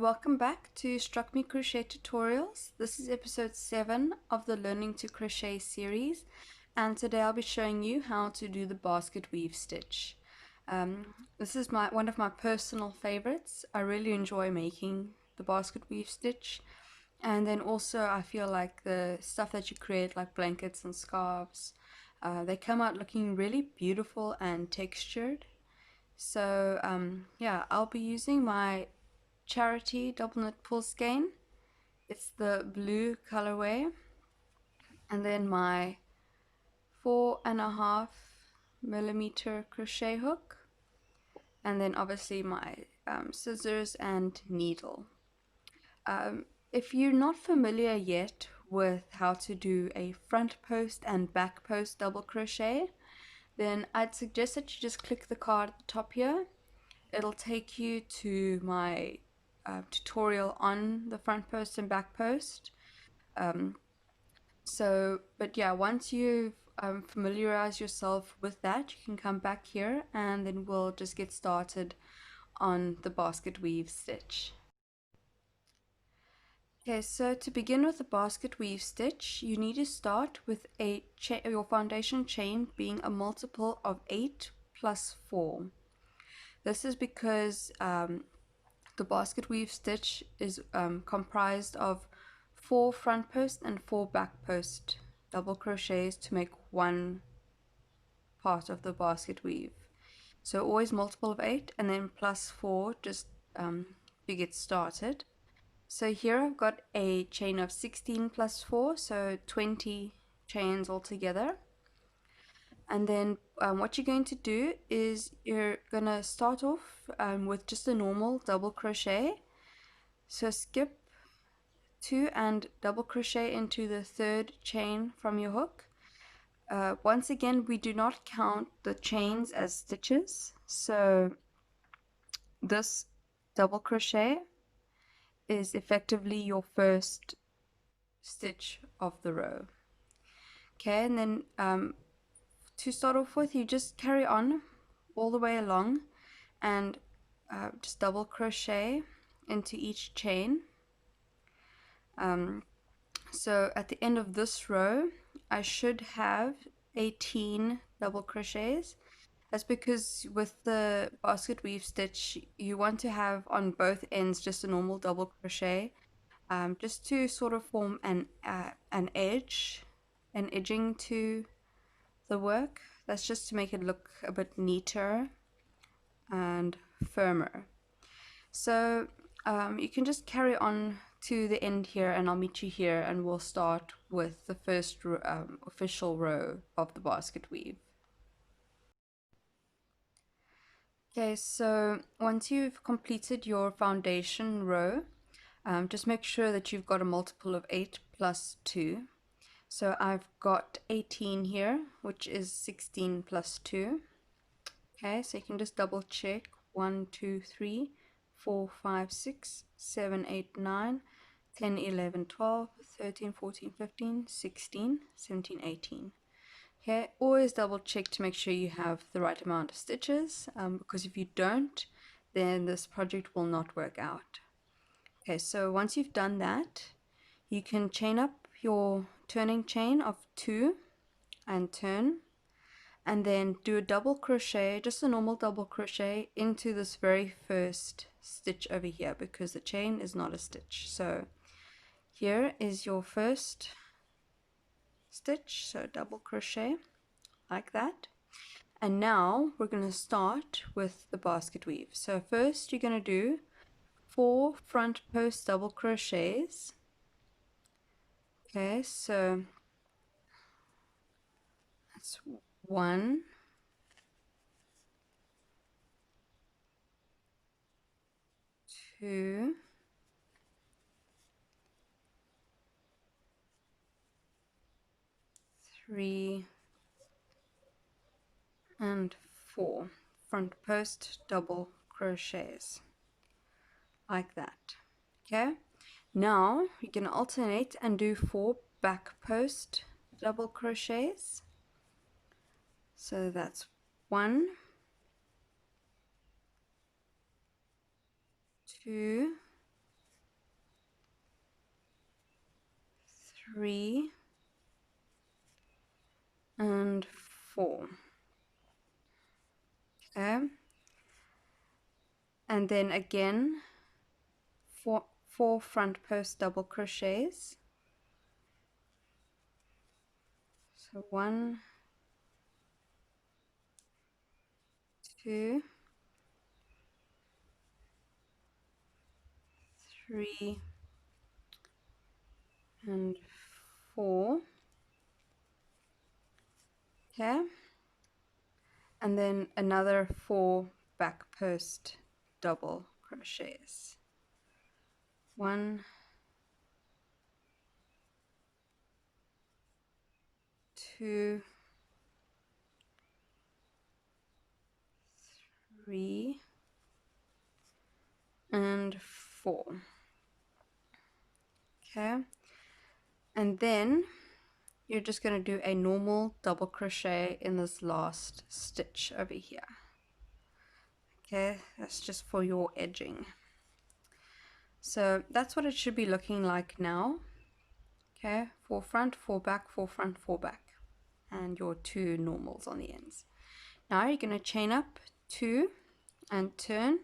welcome back to Struck Me Crochet Tutorials. This is episode 7 of the Learning to Crochet series, and today I'll be showing you how to do the basket weave stitch. This is one of my personal favorites. I really enjoy making the basket weave stitch, and then also I feel like the stuff that you create, like blankets and scarves, they come out looking really beautiful and textured. So yeah, I'll be using my Charity double knit pull skein. It's the blue colorway, and then my 4.5mm crochet hook, and then obviously my scissors and needle. If you're not familiar yet with how to do a front post and back post double crochet, then I'd suggest that you just click the card at the top here. It'll take you to my tutorial on the front post and back post. But yeah, once you've familiarized yourself with that, you can come back here and then we'll just get started on the basket weave stitch. Okay, so to begin with the basket weave stitch, you need to start with your foundation chain being a multiple of 8 plus 4. This is because the basket weave stitch is comprised of 4 front post and 4 back post double crochets to make one part of the basket weave. So always multiple of 8 and then plus 4 just to get started. So here I've got a chain of 16 plus 4, so 20 chains altogether. And then what you're going to do is you're going to start off with just a normal double crochet. So skip 2 and double crochet into the 3rd chain from your hook. Once again, we do not count the chains as stitches, so this double crochet is effectively your first stitch of the row. Okay, and then to start off with, you just carry on all the way along and just double crochet into each chain. So at the end of this row, I should have 18 double crochets. That's because with the basket weave stitch, you want to have on both ends just a normal double crochet, just to sort of form an edging to the work. That's just to make it look a bit neater and firmer. So you can just carry on to the end here and I'll meet you here and we'll start with the first official row of the basket weave. Okay, so once you've completed your foundation row, just make sure that you've got a multiple of 8 plus 2. So I've got 18 here, which is 16 plus 2. Okay, so you can just double check 1, 2, 3, 4, 5, 6, 7, 8, 9, 10, 11, 12, 13, 14, 15, 16, 17, 18. Okay, always double check to make sure you have the right amount of stitches, because if you don't, then this project will not work out. Okay, so once you've done that, you can chain up your turning chain of 2 and turn, and then do a double crochet, just a normal double crochet into this very first stitch over here, because the chain is not a stitch. So here is your first stitch, so double crochet like that. And now we're going to start with the basket weave. So first you're going to do 4 front post double crochets. Okay, so that's 1, 2, 3, and 4 front post double crochets like that. Okay, now you're going to alternate and do 4 back post double crochets. So that's 1, 2, 3 and 4. Okay, and then again four front post double crochets. So 1, 2, 3 and 4. Okay, and then another 4 back post double crochets. 1, 2, 3 and 4. Okay, and then you're just going to do a normal double crochet in this last stitch over here. Okay, that's just for your edging. So that's what it should be looking like now. Okay, 4 front, 4 back, 4 front, 4 back, and your 2 normals on the ends. Now you're going to chain up 2 and turn,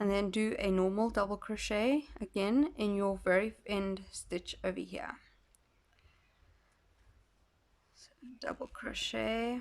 and then do a normal double crochet again in your very end stitch over here. So double crochet,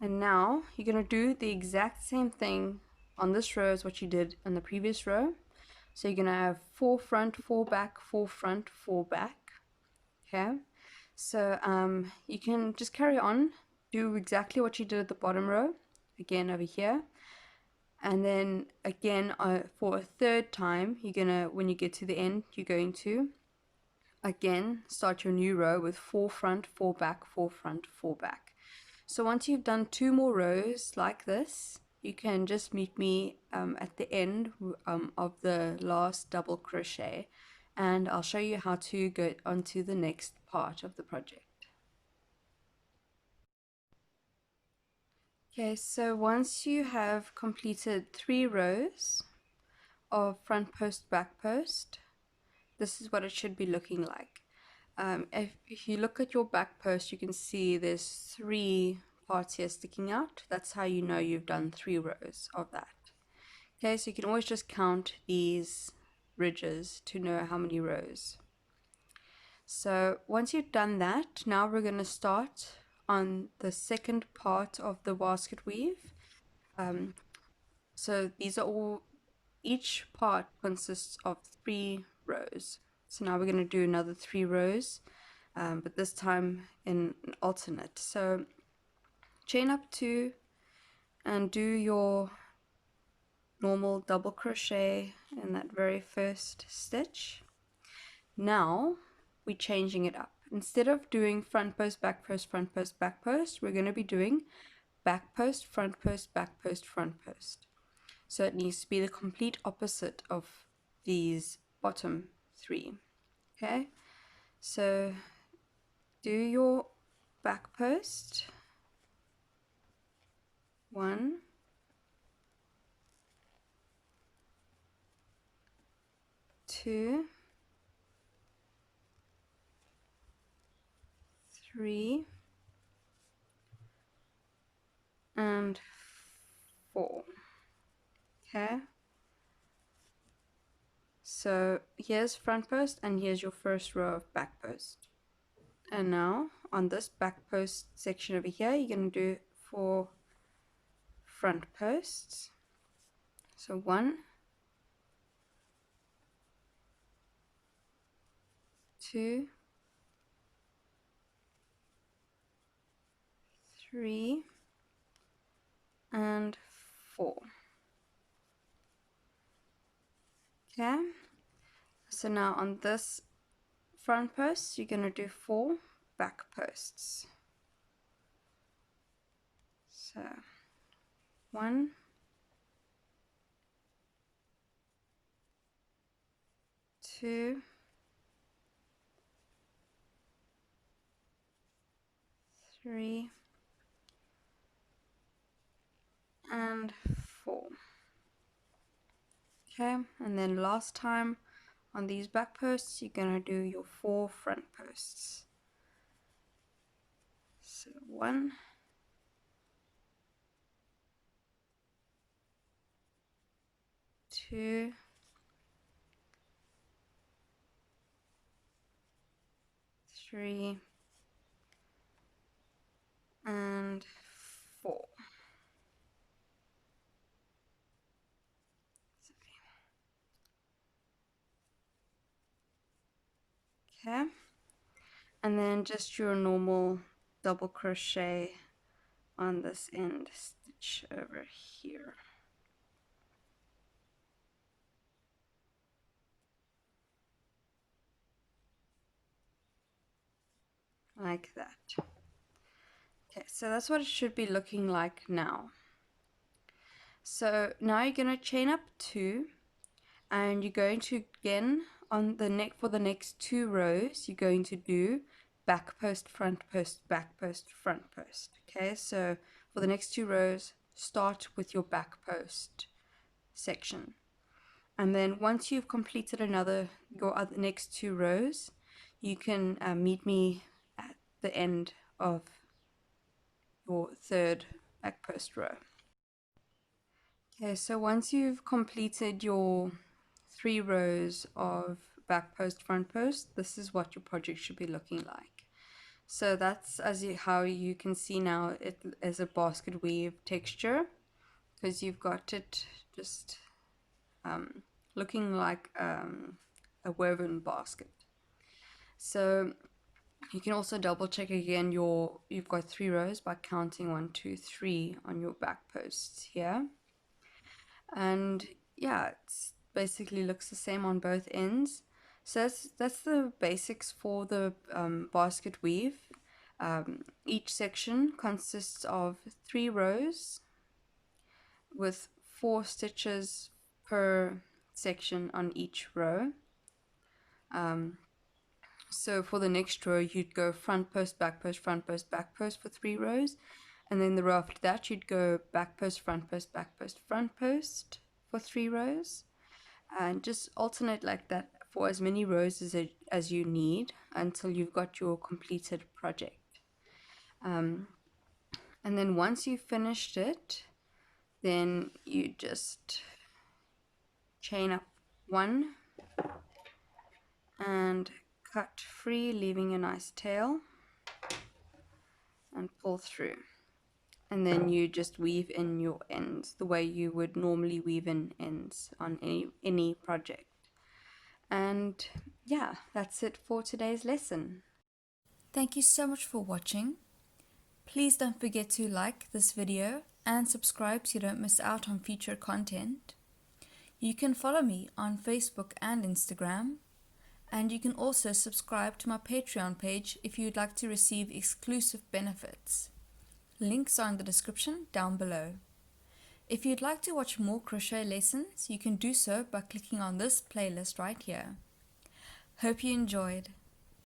and now you're going to do the exact same thing on this row as what you did in the previous row. So you're going to have 4 front, 4 back, 4 front, 4 back. Okay, so you can just carry on, do exactly what you did at the bottom row, again over here, and then again for a third time, you're gonna, when you get to the end, you're going to again start your new row with 4 front, 4 back, 4 front, 4 back. So once you've done 2 more rows like this, you can just meet me at the end of the last double crochet, and I'll show you how to go on to the next part of the project. Okay, so once you have completed 3 rows of front post, back post, this is what it should be looking like. If you look at your back post, you can see there's 3 parts here sticking out. That's how you know you've done 3 rows of that. Okay, so you can always just count these ridges to know how many rows. So once you've done that, now we're going to start on the second part of the basket weave. So these are all, each part consists of 3 rows. So now we're going to do another 3 rows, but this time in an alternate. So chain up 2 and do your normal double crochet in that very first stitch. Now we're changing it up. Instead of doing front post, back post, front post, back post, we're going to be doing back post, front post, back post, front post. So it needs to be the complete opposite of these bottom 3. Okay, so do your back post, 1, 2, 3 and 4. Okay, so here's front post and here's your first row of back post. And now on this back post section over here, you're going to do 4 front posts. So 1, 2, 3 and 4. Okay, so now on this front post, you're going to do 4 back posts. So 1, 2, 3 and 4. Okay, and then last time on these back posts, you're going to do your 4 front posts. So 1, 2, 3, and 4. Okay, and then just your normal double crochet on this end, stitch over here. Like that. Okay, so that's what it should be looking like now. So now you're going to chain up 2, and you're going to, again, on the neck for the next 2 rows, you're going to do back post, front post, back post, front post. Okay, so for the next 2 rows, start with your back post section. And then once you've completed your other next 2 rows, you can meet me at the end of your 3rd back post row. Okay, so once you've completed your 3 rows of back post, front post, this is what your project should be looking like. So that's how you can see now it is a basket weave texture, because you've got it just looking like a woven basket. So you can also double check again you've got 3 rows by counting 1, 2, 3 on your back posts here. And yeah, it's basically looks the same on both ends. So that's the basics for the basket weave. Each section consists of 3 rows with 4 stitches per section on each row. So for the next row, you'd go front post, back post, front post, back post for 3 rows. And then the row after that, you'd go back post, front post, back post, front post for 3 rows. And just alternate like that for as many rows as you need until you've got your completed project. And then once you've finished it, then you just chain up 1 and cut free, leaving a nice tail, and pull through. And then you just weave in your ends the way you would normally weave in ends on any project. And yeah, that's it for today's lesson. Thank you so much for watching. Please don't forget to like this video and subscribe so you don't miss out on future content. You can follow me on Facebook and Instagram, and you can also subscribe to my Patreon page if you'd like to receive exclusive benefits. Links are in the description down below. If you'd like to watch more crochet lessons, you can do so by clicking on this playlist right here. Hope you enjoyed.